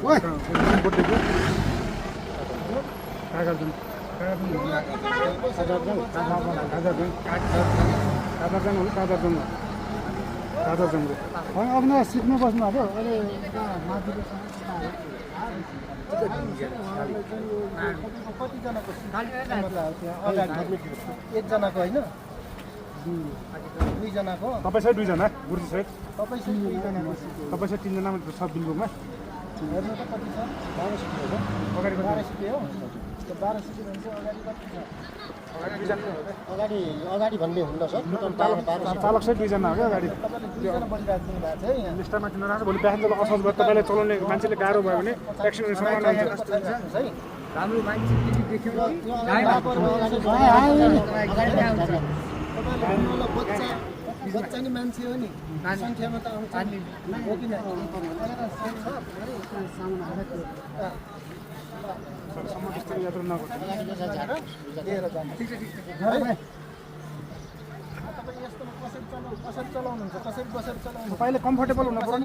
ओए अब सिक्नु बस्नु अब अहिले कतिजनाको एकजनाको होइन दुईजनाको तपाईँ सहित दुईजना गुरुजी सहित तपाईँ दुईजनाको तपाईँ सहित तिनजना छ बिल्कुलमा हेर्नु त कति छ 12 सिक्यो हो अगाडि 12 सिक्यो हो त्यो 12 सिक्यो भने चाहिँ अगाडि कति छ अगाडि भन्ने हुन्न सर चालक सहित दुईजना हो क्या अगाडि तपाईँले दुईजना बसिराख्नु भएको छ है यहाँ लिस्टमा किन राख्नु भोलि प्यासेन्जरलाई असहज भयो तपाईँले चलाउने मान्छेले गाह्रो भयो भने एक्सिडेन्ट सम्भावना हुन्छ राम्रो मान्छे देख्यो बच्चा नि मान्छे हो नि सङ्ख्यामा त आउँछ हो कि यात्रा नगर्छ कसरी चलाउनुहुन्छ कसरी बसेर चलाउनु तपाईँले कम्फर्टेबल हुनु